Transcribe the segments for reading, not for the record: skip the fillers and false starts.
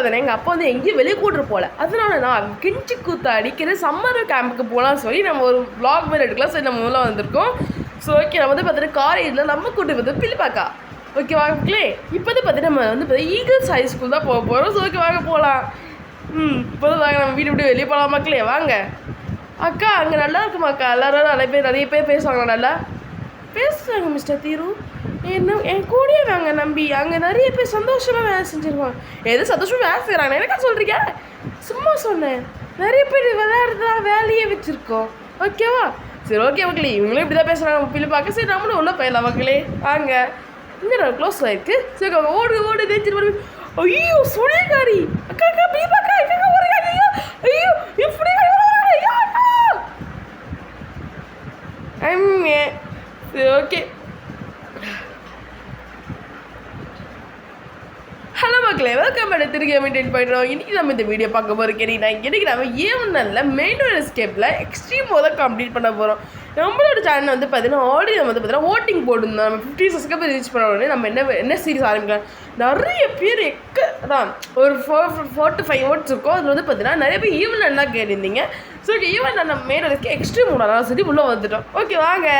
பார்த்தீங்கன்னா எங்கள் அப்பா வந்து எங்கேயும் வெளியே கூட்டு போகல. அதனால நான் கிஞ்சி கூத்து அடிக்கிற சம்மர் கேம்புக்கு போகலான்னு சொல்லி நம்ம ஒரு vlog மாதிரி எடுக்கலாம். சரி நம்ம முதல்ல வந்திருக்கோம். ஸோ ஓகே நம்ம வந்து பார்த்தீங்கன்னா காலேஜில் நம்ம கூட்டு வந்து பில்லிப்பாக்கா ஓகே வாங்களே. இப்போ வந்து பார்த்தீங்கன்னா நம்ம வந்து பார்த்தீங்கன்னா ஈகிள்ஸ் ஹை ஸ்கூல் தான் போக போகிறோம். ஸோ ஓகே வாங்க போகலாம். இப்போ தான் வாங்க நம்ம வீடு விட்டு வெளியே போகலாம் மக்களே வாங்க. அக்கா அங்கே நல்லா இருக்குமாக்கா, எல்லோரும் நிறைய பேர் பேசுவாங்க, நல்லா பேசுகிறாங்க மிஸ்டர் தீரு. என்ன என் கூடயே வாங்க நம்பி, அங்கே நிறைய பேர் சந்தோஷமாக வேலை செஞ்சுருவாங்க. எது சந்தோஷமாக வேலை செய்கிறாங்க எனக்கா சொல்கிறீங்க? சும்மா சொன்னேன், நிறைய பேர் விளையாடுறதா வேலையே வச்சுருக்கோம் ஓகேவா. சரி ஓகே மக்களே, இவங்களும் இப்படி தான் பேசுகிறாங்க பிள்ளை பார்க்க. சரி நம்மளும் உள்ள போயிடலாம் மக்களே வாங்க. இங்கே க்ளோஸ் ஆகிருக்கு. சரி ஓடு தேய்ச்சிட்டு. ஐயோ சுனிகாரி அக்கா அக்கா பீபாக்கா அக்கா ஒரு ஐயோ ஐயோ இப்படி சரி ஓகே. ஹலோ மக்களே, வெல்கம் பேக் திருக்கி மெயின்டைன் பண்ணுறோம். இன்றைக்கி நம்ம இந்த வீடியோ பார்க்க போகிறோம் கேட்டீங்கன்னா, இன்றைக்கி நம்ம ஏவனில் மெயின் எஸ்கேப்பில் எக்ஸ்ட்ரீம் மோத கம்ப்ளீட் பண்ண போகிறோம். நம்மளோட சேனல் வந்து பார்த்தீங்கன்னா ஆல்ரெடி நம்ம வந்து பார்த்தீங்கன்னா ஓட்டிங் போட்டுருந்தோம். நம்ம 50 சப்ஸ்கிரைபர் ரீச் பண்ண உடனே நம்ம என்ன சீரிஸ் ஆரம்பிக்கலாம். நிறைய பேர் தான் ஒரு 4 to 5 ஓட்ஸ் இருக்கும். அதில் வந்து பார்த்தீங்கன்னா நிறைய பேர் ஈவன் என்ன கேட்டிருந்தீங்க. ஸோ ஈவன் நம்ம மெயின் எஸ்கே எக்ஸ்ட்ரீம் மோடாக சரி உள்ளே வந்துட்டோம். ஓகே வாங்க.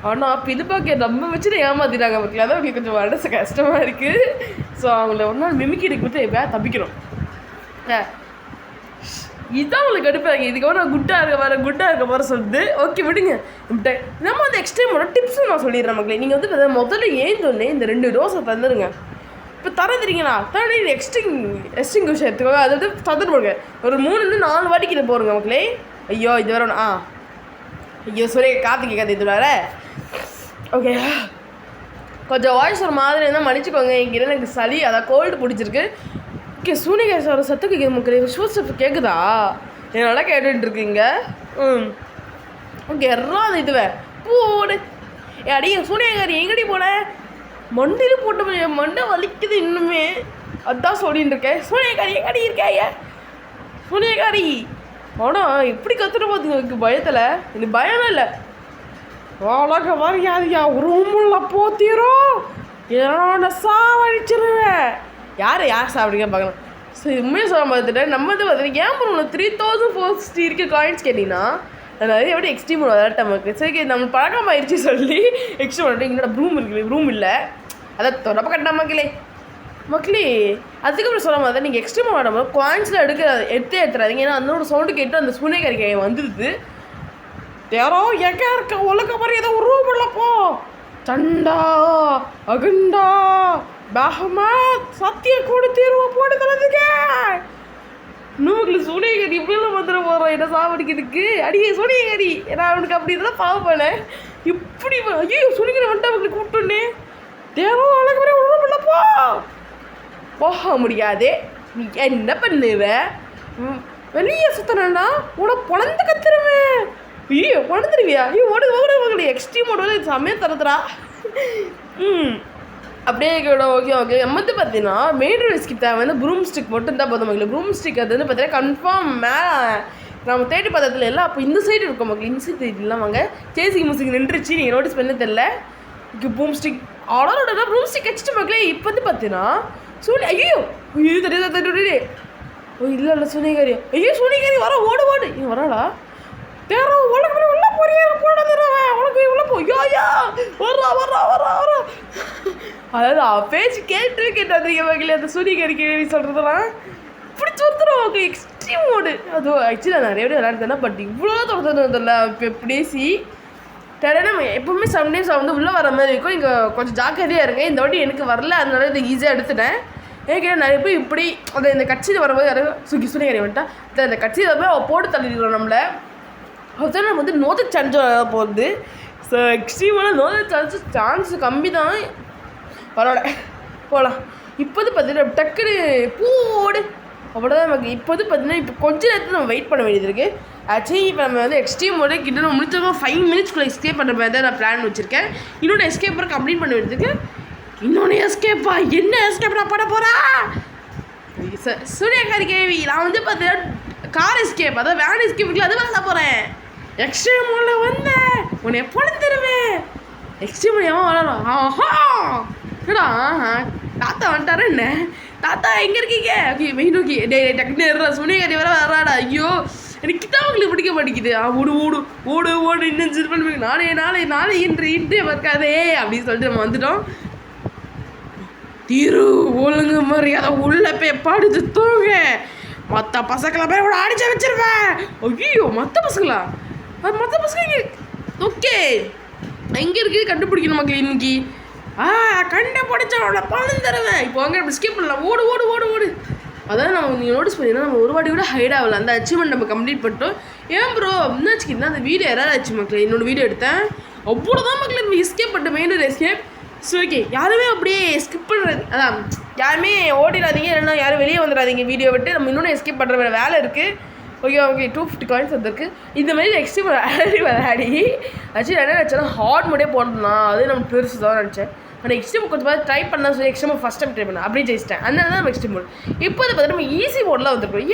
ஆனால் பிதுப்பாக்க நம்ம வச்சுட்டு ஏமாத்திட்டாங்க மக்கள். அதான் உங்களுக்கு கொஞ்சம் மனசு கஷ்டமாக இருக்குது. ஸோ அவங்கள ஒரு நாள் மிமிக்கி எடுக்கிட்டு எப்போயா தப்பிக்கணும். இதுதான் உங்களுக்கு எடுப்பாங்க. இதுக்கு நான் குட்டாக இருக்க வர சொல்லுது. ஓகே விடுங்க. நம்ம வந்து எக்ஸ்ட்ரீமோட டிப்ஸும் நான் சொல்லிடுறேன் மக்களே. நீங்கள் வந்து முதல்ல ஏந்தோடனே இந்த 2 டோஸை தந்துடுங்க. இப்போ தரதுறீங்களா தண்ணி எக்ஸ்டிங் விஷயம் எடுத்துக்கோங்க. அது வந்து தந்துட்டு போடுங்க. ஒரு 3-4 வாட்டிக்கு இதை போடுங்க மக்களே. ஐயோ இது வரணும். ஐயோ சரி காற்று கேட்காது இது வேறு. ஓகே கொஞ்சம் வாய்ஸ் ஒரு மாதிரி இருந்தால் மன்னிச்சுக்கோங்க. என்கிட்ட எனக்கு சளி அதான் கோல்டு பிடிச்சிருக்கு. ஓகே சூனிகேஸ்வர சத்து கேட்குது மக்களே. ஷூஸ் கேட்குதா? நல்லா கேட்டுருக்கீங்க. ஓகே எறாது இதுவே போடு. அடி சூனியகாரி எங்கடி போன? மண்டியில் போட்டு மண்டை வலிக்குது இன்னுமே. அதான் சொல்லிட்டு இருக்கேன். சூனியகாரி எங்கடி இருக்காய? சூனியகாரி ஆனால் எப்படி கற்றுட்டு பார்த்துங்க பயத்தில். இது பயமே இல்லை. அழக வரையாதியா ரூமுள்ள போத்திரும் என்னோட சாவடிச்சிருவேன். யார் சாப்பிடுங்க பார்க்கலாம். ஸோ உண்மையாக சொல்ல பார்த்துட்டேன். நம்ம வந்து பார்த்தீங்கன்னா ஏன் பண்ணுவோம் 3460 இருக்க காயின்ஸ் கேட்டிங்கன்னா நிறைய எப்படி எக்ஸ்ட்ரீம் விளையாட்டு நமக்கு. சரி நம்ம பழக்கம் ஆயிடுச்சு சொல்லி எக்ஸ்ட்ரீம் விளையாட்டு. எங்களோட ப்ரூம் இருக்குது, ப்ரூம் இல்லை அதை தொடப்ப கட்டினா மக்களே. அதுக்கப்புறம் சொல்ல மாதிரி நீங்கள் எக்ஸ்ட்ரீம் விளையாடும் காயின்ஸில் எடுத்துறாதீங்க. ஏன்னா அதனோட சவுண்டு கேட்டு அந்த சூனியக்காரி வந்துடுது. யாரோ எங்கே இருக்க உலக மாதிரி ஏதோ ஒரு ரூம் இல்லப்போ. சண்டா அகுண்டா பஹமத் சத்திய கூட தீர்வு போட்டு தரதுக்க நூறு சூனியகாரி இப்படிலாம் வந்துட போகிறோம். என்ன சாவடிக்கிறதுக்கு அடியே சூனியகாரி. நான் அவனுக்கு அப்படி இதெல்லாம் பார்ப்பேன். இப்படி ஐயோ சூனியகாரி வந்துட்டு அவங்களுக்கு கூப்பிட்டோன்னே தேவோ உலக மாதிரி ஒரு ரூம் இல்லப்போ. போக முடியாது. நீ என்ன பண்ணுவ? வெளியே சுத்தனா உன பொழந்து கத்துருவேன். ஐயோ பொழந்துருவியா? ஐயோ ஓடு மகளே. எக்ஸ்ட்ரீம் ஓடுவது சமயம் தரதுரா. அப்படியே ஓகே நம்ம வந்து பார்த்தீங்கன்னா மெயின் ரிஸ்க்கு தேவை வந்து ப்ரூம் ஸ்டிக் மட்டும் தான் போதும் மக்கள். ப்ரூம் ஸ்டிக் அது வந்து பார்த்தீங்கன்னா கன்ஃபார்ம் மேலே நம்ம தேடி பார்த்ததுல எல்லாம் அப்போ இந்த சைடு இருக்கும் மக்கள். இந்த சைடு இதெல்லாம் வாங்க சேசிங் மியூசிக் நின்றுச்சு. நீங்கள் நோட்டீஸ் பண்ண தெரியல. ப்ரூம் ஸ்டிக் ஆடோட ப்ரூம் ஸ்டிக் வச்சுட்டு மக்களே. இப்போ வந்து பார்த்தீங்கன்னா ஐயோ தெரியாது. இல்லை சூனியகாரி. ஐயோ சூனியகாரி வர ஓடு இங்கே வராடா. தேரோ உனக்கு உள்ள போறியா போடாத உனக்கு உள்ள போயா வர. அதாவது பேச்சு கேட்டாதீங்க மக்களே. அந்த சூனியகாரி கேள்வி சொல்கிறதெல்லாம் பிடிச்சி ஒருத்தரும் எக்ஸ்ட்ரீம் மோடு. அதுவும் ஆக்சுவலி நான் நிறைய விளையாடுறேன். பட் இவ்வளோ தொடர்ந்துல இப்போ பேசி நம்ம எப்பவுமே சம்டைம்ஸ் வந்து உள்ளே வர மாதிரி இருக்கும். இங்கே கொஞ்சம் ஜாக்கிரதையாக இருங்க. இந்த வாட்டி எனக்கு வரல, அதனால இதை ஈஸியாக எடுத்துட்டேன். ஏற்கனவே நிறைய பேர் இப்படி அந்த இந்த கட்சியில் வரும்போது யாரும் சூனியகாரி வந்துட்டா இந்த கட்சியில் போய் அவள் போட்டு தள்ளிடுறோம் நம்மளை. அதுதான் நம்ம வந்து நோத சான்ஸ் போகுது. ஸோ எக்ஸ்ட்ரீமான நோத சான்ஸ் கம்மி தான். பரவாயில்ல போகலாம். இப்போது பார்த்தீங்கன்னா டக்குன்னு போடு அவ்வளோதான் நமக்கு. இப்போது பார்த்தீங்கன்னா இப்போ கொஞ்சம் நேரத்தில் நம்ம வெயிட் பண்ண வேண்டியது இருக்குது. ஆக்சுவலி இப்போ நம்ம வந்து எக்ஸ்ட்ரீம் மோட கிட்ட நம்ம முடிச்சோம் 5 மினிட்ஸ்க்குள்ளே எஸ்கேப் பண்ணுற மாதிரி தான் நான் பிளான் வச்சுருக்கேன். இன்னொன்று எஸ்கேப்பரை கம்ப்ளீட் பண்ண வேண்டியதுக்கு. இன்னொன்று எஸ்கேப்பா என்ன எஸ்கேப் நான் பண்ண போகிறா? சூனியகாரி கேள்வி. நான் வந்து பார்த்தீங்கன்னா கார் எஸ்கேப் அதாவது வேன் எஸ்கேப் இருக்குல்ல அது வேலை போகிறேன். எக்ஸ்ட்ரீம் மோடில் வந்தேன் உன்னை எப்போ தருவேன். எக்ஸ்ட்ரீம் மோடி எவன் வரலாம்? ஆஹா என்னடா தாத்தா வந்துட்டாரா? என்ன தாத்தா எங்கே இருக்கீங்க ஓகே மெயின் ஓகே டே டக்குன்னு சோனியாக்காரி வர வராடா ஐயோ எனக்கு தான் உங்களுக்கு பிடிக்க மாட்டேங்குது ஓடு ஓடு ஓடு ஓடு இன்னும் சிறுபன் நாளே நாளே நாளே இன்று இருக்காதே அப்படின்னு சொல்லிட்டு நம்ம வந்துட்டோம். திரு ஒழுங்கு மரியாதை உள்ள போய் படுத்து தூங்க, மற்ற பசங்களை போய் கூட அடிச்சு வச்சிருவேன். ஐயோ மற்ற பசங்களா மற்ற பசங்க ஓகே எங்கே இருக்குது கண்டுபிடிக்கணும் மக்கள் இன்னைக்கு. கண்டுபிடிச்சவனோட பணம் தருவேன். இப்போ அங்கே அப்படி ஸ்கிப் பண்ணலாம். ஓடு ஓடு ஓடு ஓடு. அதான் நம்ம நீங்கள் நோட்டீஸ் பண்ணிங்கன்னா நம்ம ஒரு வாட்டி கூட ஹைட் ஆகல. அந்த அச்சீவ்மெண்ட் நம்ம கம்ப்ளீட் பண்ணிட்டோம். ஏன் ப்ரோ என்ன வச்சுக்கிட்டா அந்த வீடியோ யாராவது ஆச்சு மக்கள் என்னோடய வீடியோ எடுத்தேன் அவ்வளோதான் மக்கள் நம்ம எஸ்கேப் பண்ணிட்டு மெயின் எஸ்கேப். ஸோ ஓகே யாருமே அப்படியே ஸ்கிப் பண்ணுறது அதான் யாருமே ஓடிடாதீங்க, இல்லைன்னா யாரும் வெளியே வந்துடாதீங்க வீடியோ விட்டு. நம்ம இன்னொன்று எஸ்கேப் பண்ணுற வேலை இருக்குது. ஓகே ஓகே 250 காயின்ஸ் வந்திருக்கு. இந்த மாதிரி நெக்ஸ்ட் விளையாடி ஆக்சுவலி என்ன நினச்சேன்னா ஹார்ட் மோடே போடணும், அது நம்ம பெருசு தான் நினச்சேன். ஆனால் எக்ஸ்ட்ரீம் கொஞ்சம் பார்த்து ட்ரை பண்ணலாம் சொல்லி எக்ஸ்ட்ரீம் ஃபஸ்ட் டைம் ட்ரை பண்ணேன் அப்படியே ஜெயிச்சிட்டேன். அதனால தான் நம்ம எக்ஸ்ட்ரீம் மோட் இப்போ பார்த்து நம்ம ஈஸி மோடெலாம் வந்துருக்கோம்.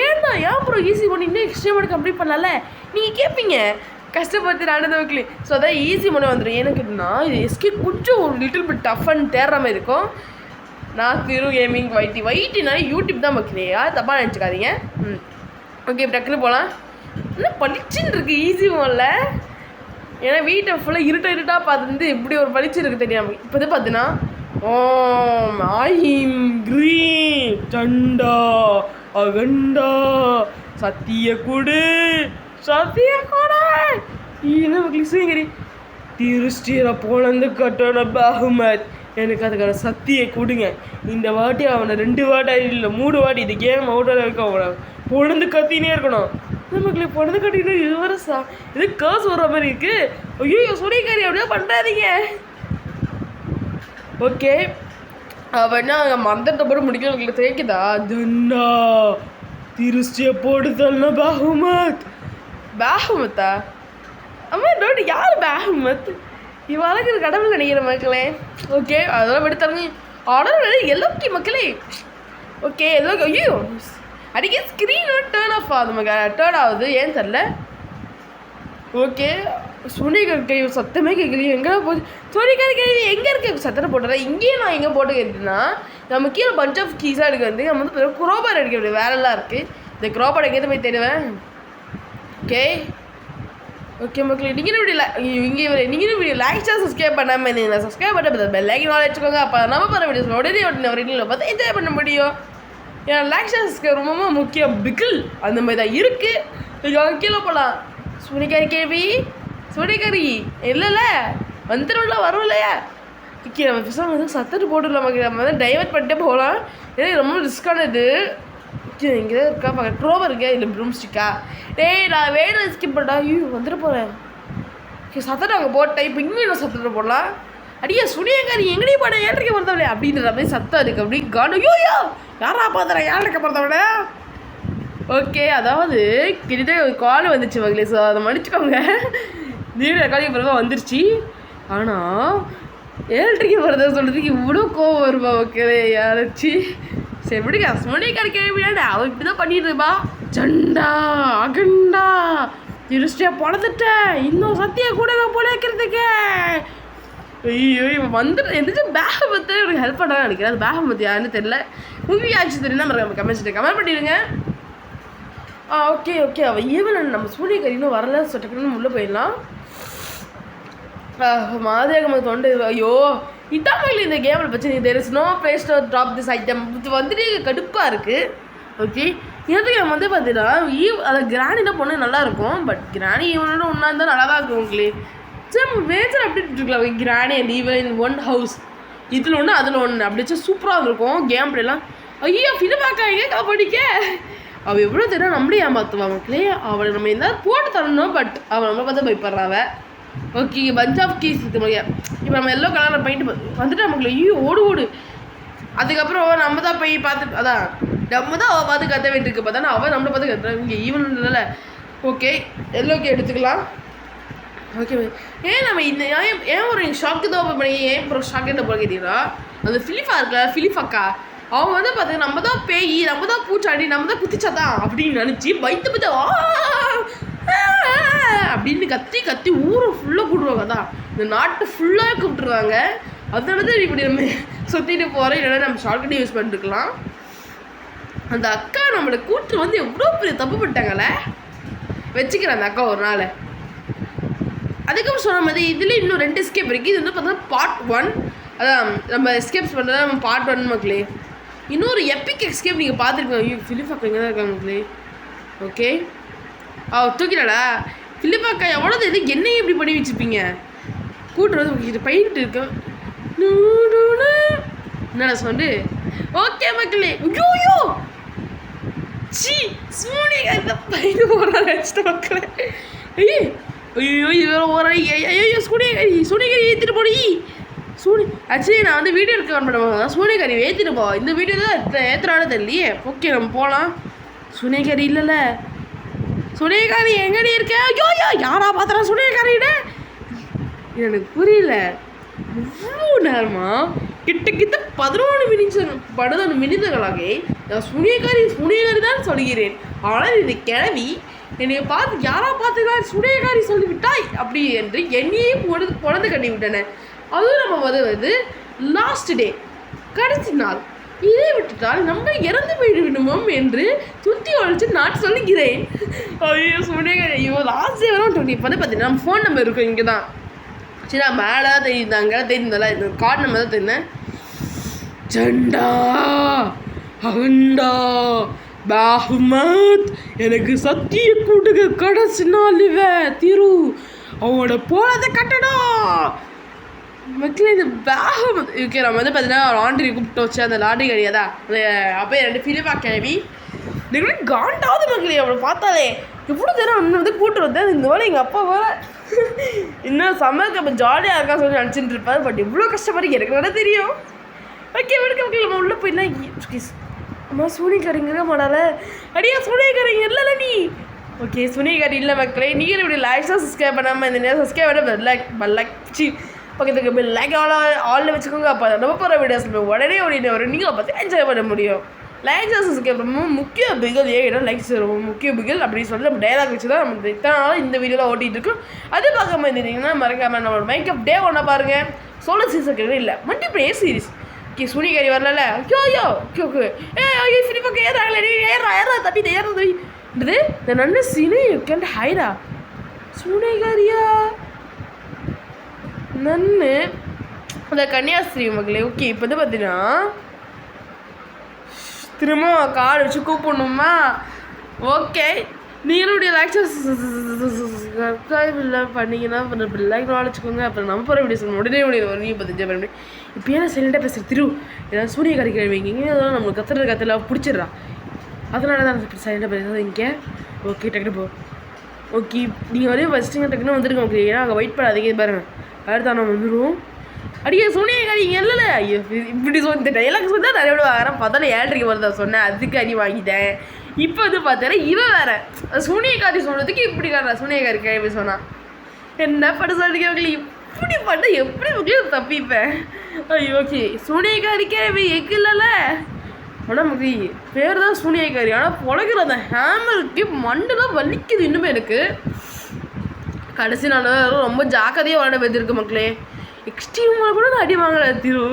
ஏன் ப்ரோ ஈஸி மோட் இன்னும் எக்ஸ்ட்ரீம் மோட் கம்ப்ளீட் பண்ணல நீங்கள் கேட்பீங்க கஷ்டப்பட்டு நடந்தவங்களே. ஸோ அதான் ஈஸி மோட வந்துடும். எனக்குன்னா இது எஸ்கே கொஞ்சம் ஒரு லிட்டில் பிட் டஃப் அண்ட் தேர்ற மாதிரி இருக்கும். நான் திரு கேமிங் வைட்டினாலே யூடியூப் தான் வைக்கிறியா தப்பாக நினச்சிக்காதீங்க. ஓகே டக்குன்னு போகலாம். இன்னும் பளிச்சுன்னு இருக்குது ஈஸி மோடில். ஏன்னா வீட்டை ஃபுல்லாக இருட்டாக பார்த்துருந்து எப்படி ஒரு பளிச்சு இருக்குது தெரியாமல். இப்போ தான் பார்த்தீங்கன்னா ஆயிம் கிரீன் சண்டா அகண்டா சத்திய கொடு என்ன கிளிசுங்கரி திருஷ்டியில் போனந்து கட்டண பாகுமத் எனக்கு அதுக்கான சக்தியை கொடுங்க. இந்த வாட்டி அவனை 2 வாட்டி இல்லை 3 வாட்டி இந்த கேம் அவுட்டாக இருக்க அவனை பொழுது கத்தினே இருக்கணும். நமக்கு பொழுது கட்டினா இதுவரை இது காசு வர மாதிரி இருக்கு. ஐயோ சோனியாக்காரி அப்படியே பண்ணுறாதீங்க. ஓகே அவனா மந்திரத்தை போட்டு முடிக்க உங்களுக்கு தேய்க்குதா தண்டா திருஷ்டியை போடுதல்னா பாகுமத்தா அம்மா டோட்டு யார் பாகுமத் இவளுக்கு கடவுள் நினைக்கிற மக்களே. ஓகே அதெல்லாம் எடுத்தாங்க ஆர்டர் எல்லோக்கி மக்களே. ஓகே எல்லோ ஐயோ அடிக்க ஸ்க்ரீன் டேர்ன் ஆஃப் ஆகுது டேர்ன் ஆகுது ஏன்னு தெரில. ஓகே சோனியாக்காரி கேள்வி சத்தமே கேட்கலையே எங்கே போகுது சோனியாக்காரி கேள்வி எங்கே இருக்க சத்தனை போட்டுறேன். இங்கேயே நான் எங்கே போட்டு கேட்டுன்னா நம்ம கீழே பஞ்ச் ஆஃப் கீஸாக எடுக்க வந்து நம்ம வந்து குரோபார் எடுக்க வேண்டிய வேலைலாம் இருக்குது. இந்த குரோபார் எங்கேருந்து போய் தேடுவேன். ஓகே ஓகே மக்களே நீங்கள் இப்படி லைக் சப்ஸ்கிரைப் பண்ணாமல் நீங்கள் சப்ஸ்கிரைப் பண்ண பெல் நாள் வச்சுக்கோங்க. அப்போ நம்ம பண்ண வீடியோஸ் உடனே வீடியோவில் பார்த்து என்ஜாய் பண்ண முடியும். ஏன்னா லைக் சப்ஸ்கிரைப் ரொம்ப முக்கியம். பிகில் அந்த மாதிரி தான் இருக்குது. கீழே போகலாம். சோனியாக்காரி கேள்வி சோனியாக்காரி இல்லைல்ல வந்துடும்ல வரும் இல்லையா. ஓகே நம்ம பேசாமல் வந்து சத்தட்டு போட்டுடலாம் மக்கள். நம்ம வந்து டைவர்ட் பண்ணிட்டே போகலாம். ஏன்னா ரொம்ப ரிஸ்க்கானது. ஓகே இங்கே தான் இருக்கா பார்க்க ட்ரோவர் இருக்கா இல்லை ப்ரூம் ஸ்டிக்கா. டேய் நான் வேணும் ஸ்கிப் பண்ணா ஐயோ வந்துட்டு போகிறேன். ஓகே சத்தட்டு அங்கே போட்டேன். இப்போ இங்கே நான் சத்தட்டு போடலாம். அடியா சோனியாக்காரி எங்கடி போட 7:30 பிறந்தவளே அப்படின்ற மாதிரி சத்தம் இருக்குது. அப்படி காணும் யோயோ யாரா பார்த்துறேன் 7:30 பிறந்தவள. ஓகே அதாவது கிட்டே ஒரு கால் வந்துச்சு மகளே. ஸோ அதை மன்னிச்சுக்கோங்க. வீடியோ ரெக்கார்டிங் பிறகு வந்துருச்சு. ஆனால் 7:30 பிறந்த சொல்கிறதுக்கு இவ்வளோ கோவம் வருவா மக்களே யாராச்சு. சரி எப்படிங்க சோனியாக்காரி கேள்வியாண்டா அவள் இப்படி தான் பண்ணிடுப்பா. சண்டா அகண்டா திருஷ்டியாக பிறந்துட்டேன் இன்னும் சத்தியா கூட போல வைக்கிறதுக்கு. ஐயோ இவன் வந்துட்டு எந்திரிச்சு பேகை பற்றி எனக்கு ஹெல்ப் பண்ணான்னு நினைக்கிறேன். அது பேகை பற்றி யாருன்னு தெரியல. மூவி ஆச்சு தெரியுன்னா நம்ம கமெண்ட் பண்ணிடுங்க. ஓகே ஓகே அவள் ஈவன் நம்ம சோனியாக்காரி இன்னும் வரல சொட்டக்கணும்னு உள்ளே போயிடலாம். மாதிரியாக தொண்டு ஐயோ இதான் மகளி இந்த கேமில் பிரச்சனை. There is no play store drop this item வந்துட்டு கடுப்பாக இருக்குது. ஓகே இதுக்கு நம்ம வந்து பார்த்தீங்கன்னா அதை கிராணியில் போனால் நல்லாயிருக்கும். பட் கிராணி ஈவனோட ஒன்றா இருந்தால் நல்லா தான் இருக்கும் உங்களுக்கு. சரி நம்ம மேஜர் அப்டேட் இருக்கலாம் கிராணி and even in one house இதில் ஒன்று அதில் ஒன்று அப்படி வச்சா சூப்பராக இருக்கும் கேம் பிளேலாம். ஐயோ ஃபிலிமாக்காங்க கபடிக்க அவள் எவ்வளோ தெரியும் நம்மளே ஏமாற்றுவான் மக்களே. அவளை நம்ம எதாவது போட்டு தரணும். பட் அவள் நம்மளை பார்த்து பயப்படுறாவ. ஓகே பஞ்ச் ஆஃப் கீஸ் இது மாதிரியா. இப்போ நம்ம எல்லோ கலரில் போயிட்டு வந்துட்டு நமக்கு ஐயோ ஓடு ஓடு. அதுக்கப்புறம் நம்ம தான் போய் பார்த்து அதான் நம்ம தான் அவள் பார்த்து கத்த வேண்டியிருக்கு. பார்த்தா அவள் நம்மளை பார்த்து கத்துறாங்க இங்கே ஈவன்ல. ஓகே எல்லோக்கே எடுத்துக்கலாம். ஓகே ஏன் நம்ம இந்த ஏன் ஒரு ஷாக்கு தான் ஓப்பன் பண்ணி ஏன் அப்புறம் ஷாக்கு என்ன போல கேட்டீங்கன்னா அந்த ஃபிலிஃபா இருக்குல்ல ஃபிலிஃபாக்கா அவங்க வந்து பார்த்தீங்கன்னா நம்ம தான் பேய் நம்ம தான் பூச்சாடி நம்ம தான் குத்திச்சாதான் அப்படின்னு நினச்சி பயத்து அப்படின்னு கத்தி ஊரை ஃபுல்லாக கூப்பிடுவாங்க. தான் இந்த நாட்டை ஃபுல்லாக கூப்பிட்டுருவாங்க. அதனால தான் இப்படி நம்ம சுற்றிட்டு போகிறோம். இல்லைன்னா நம்ம ஷார்ட்கட் யூஸ் பண்ணிருக்கலாம். அந்த அக்கா நம்மளை கூட்டு வந்து எவ்வளோ பெரிய தப்பு பண்ணிட்டாங்கல்ல. வச்சுக்கிறேன் அந்த அக்கா ஒரு நாள். அதுக்கப்புறம் சொன்ன மாதிரி இதில் இன்னும் 2 எஸ்கேப் இருக்குது. இது வந்து பார்த்தீங்கன்னா பார்ட் 1. அதான் நம்ம எஸ்கேப்ஸ் பண்ணுறதா நம்ம பார்ட் 1 மக்களே. இன்னொரு எப்பிக் எஸ்கேப் நீங்கள் பார்த்துருக்கோம். ஐயோ ஃபிலிப் இங்கே தான் இருக்காங்க மக்களே. ஓகே தூக்கிடாடா ஃபிலிப் அக்கா. எவ்வளோ இது என்னையும் இப்படி பண்ணி வச்சுருப்பீங்க. கூட்டு வந்து பயிட்டு இருக்கேன் என்னடா சொண்டு. ஓகே மக்களே. ஐயோ சி சூனிகாரி பயிர் போடுறாரு மக்களே. ஐயோ இவரை ஒரு ஐயோ சூனிகாரி ஏற்றிட்டு போடி. ஆக்சுவலி நான் வந்து வீடியோ எடுக்க பண்ணுவேன். சூனிகாரி ஏற்றிட்டு போ. இந்த வீடியோ தான் ஏற்றுறான்னு தெரியலையே. ஓகே நம்ம போகலாம். சூனிகாரி இல்லைல்ல. சூனிகாரி எங்கடி இருக்க? ஐயோ யாரா பார்த்துறா சூனிகாரிட. எனக்கு புரியல. இவ்வளோ நேரமா கிட்ட 11 மினிட்டுகளாக நான் சுனியகாரி தான் சொல்கிறேன். ஆனால் இது கிளவி என்னை பார்த்து யாரா பார்த்துக்கா சுனியகாரி சொல்லிவிட்டாய் அப்படி என்று என்னையே பொழந்து கட்டி விட்டன. அதுவும் நம்ம வந்து லாஸ்ட் டே கடைசி நாள். இதை விட்டுட்டால் நம்ம இறந்து போயிடுவோம் என்று சுற்றி ஒழிச்சு நான் சொல்லுகிறேன். ஐயோ சுனியகாரி ஐயோ லாஸ்ட் டே வரும் 20 பார்த்தீங்கன்னா நம்ம ஃபோன் நம்பர் இருக்கும் இங்கே தான். சரி நான் மேலே தான் தெரியுதாங்க தெரியுதல்ல. இந்த கார்டு நம்பர் தான் தெரியுது. ஜண்டா அகண்டா பாஹ்மத் எனக்கு சத்திய கூட்டுக்கு கடைசி நாள் திரு அவனோட போனதை கட்டணும் மக்களே. இந்த பாஹ்மத் ஓகே நம்ம வந்து பார்த்தீங்கன்னா லாண்ட்ரி கூப்பிட்டு வச்சு அந்த லாண்ட்ரி கிடையாதா அப்போ 2 ஃபிலிப்பா கிளவி நீங்கள் காண்டாவது மக்களே. அவளை பார்த்தாலே எவ்வளோ நேரம் வந்து கூப்பிட்டு வந்தேன். இந்த வேலை எங்கள் அப்பா வேலை இன்னும் சம்மருக்கு அப்போ ஜாலியாக இருக்கா சொல்லி நினச்சிட்டு இருப்பார். பட் இவ்வளோ கஷ்டப்பட்டு எனக்கு வேணா தெரியும். ஓகே விடுக்க மக்கள் நம்ம உள்ளே போயினா அம்மா சூனியக்காரிங்க மாடால அடியா சூனியக்காரிங்க இல்லைல்ல நீ. ஓகே சூனியக்காரி இல்லை மக்களே. நீங்கள் இப்படி லைக்ஸாக சப்ஸ்கிரைப் பண்ணாமல் இந்த நேரம் சப்ஸ்கிரைப் பண்ண பெல்லைக் பக்கத்துக்கு பெல்லைக் ஆளில் வச்சுக்கோங்க. அப்போ நம்ம போகிற வீடியோஸ் உடனே வரும். நீங்கள் பார்த்து என்ஜாய் பண்ண முடியும். லைக்ஸ் சப்ஸ்கிரைப் ரொம்ப முக்கிய பிகல். ஏன்னா லைக்ஸ் ரொம்ப முக்கிய பிகல் அப்படின்னு சொல்லி நம்ம டைலாக் வச்சு தான் நம்ம இத்தனை நாள் இந்த வீடியோவில் ஓட்டிகிட்டு இருக்கோம். அது பார்க்காம இருந்தீங்கன்னா மறக்காமல் நம்மளோட மேக்கப் டே ஒன்றா பாருங்கள். சோலோ சீசன் இல்லை மல்டிப்ளேயர் சீரிஸ். ஓகே சூனிகாரி வரல. ஐயோ ஓகே ஐயோ ஃபிலிப்பாக்க ஏறா தப்பி ஏறது இந்த நல்ல சீனே கண்டு ஹைரா சூனிகாரியா நன்னு அந்த கன்னியாஸ்திரி மக்களே. ஓகே இப்போ வந்து பார்த்தீங்கன்னா திரும்ப கார்டு வச்சு கூப்பிடணுமா. ஓகே நீங்களுடைய லைக்ஸ் சப்ஸ்கிரைப் இல்லை பண்ணிங்கன்னா அப்புறம் லைக் வச்சுக்கோங்க. அப்புறம் நம்ம போகிற வீடியோஸ் உடனே ஒரு 15 பண்ணி இப்போ ஏன்னா சைலண்டாக பேசுகிற திரு ஏதாவது சூனியக்காரி வைங்க அதெல்லாம் நம்மளுக்கு கற்றுல பிடிச்சிடுறா. அதனால தான் சைலண்டாக பேசுறது இங்கே. ஓகே டக்குனு போ. ஓகே நீங்கள் வரையும் ஃபஸ்ட்டுங்க டக்குன்னு வந்துருங்க. ஓகே ஏன்னா அங்கே வெயிட் பண்ணாதீங்க பாருங்கள். அடுத்த நம்ம வந்துடுவோம். அடியே சூனியக்காரி இல்லைல்ல. ஐயோ இப்படி இந்த டைலாக் சொன்னால் நிறைய விட வாங்குறேன். பார்த்தாலும் 7:30 வருதா சொன்னேன். அதுக்கு அடி வாங்கிட்டேன். இப்போ வந்து பார்த்தேன்னா இவன் வேறு சூனியக்காரி சொன்னதுக்கு இப்படி காட்டுறா. சூனியக்காரி கிளம்பி சொன்னான் என்ன பண்ண சொல்லிக்க இப்படி பண்ண எப்படி மக்களையும் தப்பிப்பேன். ஐயோ ஓகே சூனியக்காரி கிளம்பி எக்கு இல்லைல்ல. ஆனால் நமக்கு பேர் தான் சூனியக்காரி. ஆனால் பொழைக்கிற அந்த ஹேமருக்கு மண்டெல்லாம் வலிக்குது இன்னுமே எனக்கு. கடைசி நாள் ரொம்ப ஜாக்கிரதையாக விளையாட வச்சிருக்கு மக்களே. எக்ஸ்ட்ரீமாக கூட நான் அடி வாங்கலை திரு.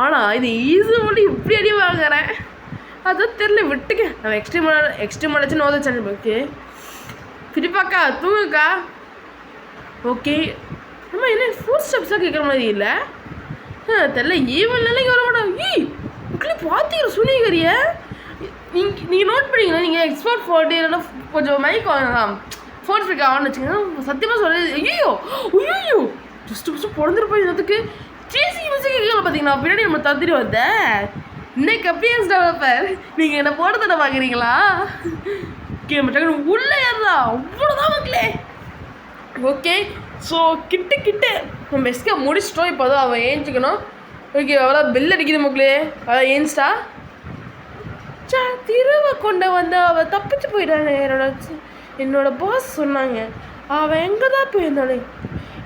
ஆனால் இது ஈஸி மட்டும் இப்படி அடி வாங்குறேன். அதான் தெரில விட்டுக்க. நம்ம எக்ஸ்ட்ரீம் அடிச்சு நோத சேனல். ஓகே பிடிப்பாக்கா தூங்குக்கா. ஓகே நம்ம என்ன ஃபுட் ஸ்டெப்ஸாக கேட்குற மாதிரி இல்லை தெரில. ஈவன் நிலைக்கு வர மாட்டோம். மக்களே பார்த்தீங்களா சூனியக்காரியை நீங்கள் நோட் பண்ணிங்கன்னா நீங்கள் எக்ஸ்போர்ட் 40 இல்லைன்னா கொஞ்சம் மைக் வாங்கலாம். ஃபோன் ஃப்ரீக் ஆகணும்னு வச்சுக்கோங்க. சத்தியமாக சொல்ல ஐயோ ஃபஸ்ட்டு பிறந்துருப்போம். இதுக்கு சேசி மியூசிக் கேட்கல பார்த்தீங்களா. பின்னாடி நம்ம தந்துட்டு வந்தேன். இன்னைக்கு அப்பியன்ஸ் டெவலப்பர் நீங்கள் என்ன போடுறத பார்க்குறீங்களா. ஓகே உள்ளே ஏறா அவ்வளோதான் மக்களே. ஓகே ஸோ கிட்ட நம்ம எஸ்கே முடிச்சிட்டோம். இப்போ தான் அவன் ஏஞ்சிக்கணும். ஓகே அவ்வளோ பெல் அடிக்குது மக்களே. அதான் ஏஞ்சிட்டா திரும்ப கொண்டு வந்து அவள் தப்பிச்சு போயிட்டானே. என்னோட பாஸ் சொன்னாங்க அவன் எங்கே தான் போயிருந்தானே.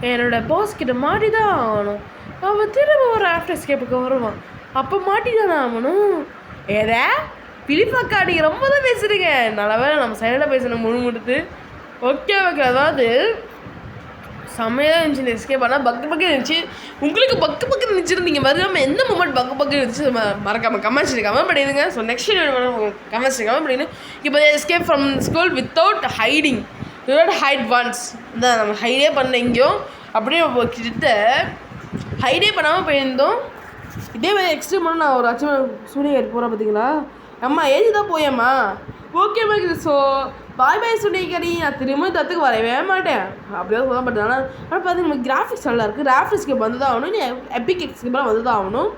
என்னோட பாஸ் கிட்ட மாட்டி தான் ஆகணும். அவன் திரும்ப ஒரு ஆஃப்டர் எஸ்கேப்புக்கு வருவான். அப்போ மாட்டி தானே ஆகணும். ஏதா பிலிப்பாக்கா நீங்கள் ரொம்ப தான் பேசுகிறீங்க. நல்ல வேலை நம்ம சைலண்டாக பேசணும் முழு முடித்து. ஓகே அதாவது செம்மையாக இருந்துச்சு எஸ்கேப் ஆனால் பக்கு இருந்துச்சு. உங்களுக்கு பக்கு இருந்துச்சு, நீங்கள் மறக்காமல் எந்த மூமெண்ட் பக்கு இருந்துச்சு மறக்காமல் கமெண்ட்ஸ் கமெண்ட் பண்ணிடுங்க. ஸோ நெக்ஸ்ட் கமெண்ட்ஸ் கமெண்ட் பண்ணிடுங்க. இப்போ escape from school without hiding, without hide once தான் நம்ம ஹைடே பண்ண எங்கேயும் அப்படியே கிட்ட ஹைடே பண்ணாமல் போயிருந்தோம். இதே மாதிரி எக்ஸ்ட்ரீம் பண்ண நான் ஒரு அச்சம் சூனியர் போகிறேன் பார்த்தீங்களா, அம்மா ஏஜி தான் போயம்மா ஓகே மேம். ஸோ பாய் சூனியக்கடி, நான் திரும்ப தத்துக்கு வரவே மாட்டேன் அப்படியே சொல்ல மாட்டேன். ஆனால் பார்த்தீங்கன்னா கிராஃபிக்ஸ் நல்லா இருக்குது, கிராஃபிக்ஸ்க்கு வந்து தான் ஆகணும், எபிக் எக்ஸ்கேப்லாம் வந்து தான் ஆகணும்.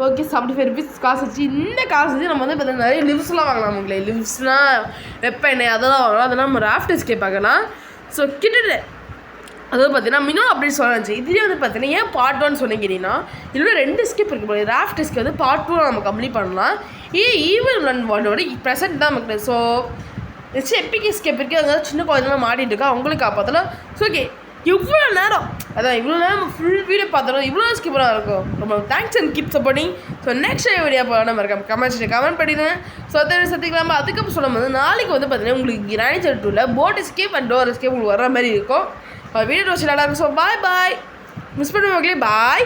ஓகே 75 ருபீஸ் காசு வச்சு இந்த காசு வச்சு நம்ம வந்து பார்த்தீங்கன்னா நிறைய லிவ்ஸ்லாம் வாங்கலாம். உங்களே லிவ்ஸ்னால் வெப்பெண்ணெய் அதெல்லாம் வாங்கலாம், அதெல்லாம் நம்ம ராஃப்ட் எஸ்கேப் பார்க்கலாம். ஸோ கிட்டத்தட்ட அதாவது பார்த்தீங்கன்னா இன்னும் அப்படி சொல்லச்சு. இதுலேயே வந்து பார்த்தீங்கன்னா ஏன் பார்ட் 1 சொன்னீங்கன்னா இதில் 2 ஸ்கிப் இருக்குது போல. ராஃப்ட் எஸ்கேப் வந்து பார்ட் 2 நம்ம கம்ப்ளீட் பண்ணலாம். ஈவன் ஒன்னோட ப்ரெசென்ட் தான் நமக்கு. ஸோ நெக்ஸ்ட் எபிக் எஸ்கேப் இருக்குது, அதனால சின்ன குழந்தைலாம் மாட்டிகிட்டு இருக்கா அவங்களுக்கு காப்பாற்றலாம். ஸோ ஓகே இவ்வளோ நேரம் அதான் இவ்வளோ நேரம் ஃபுல் வீடியோ பார்த்தாலும் இவ்வளோ ஸ்கிப்பராக இருக்கும். ரொம்ப thanks and keep supporting. So next video போகலாம் மறக்காம கமெண்ட் பண்ணிடுவேன். ஸோ அதை சத்திக்கலாமா அதுக்கப்புறம் சொல்லும் போது நாளைக்கு வந்து பார்த்தீங்கன்னா உங்களுக்கு கிரானிச்சர் 2ல boat escape and door escape உங்களுக்கு வர மாதிரி இருக்கும். வீடியோ ரோஸ் நல்லா இருக்கும். ஸோ பாய் மிஸ் பண்ணுவாங்களே பாய்.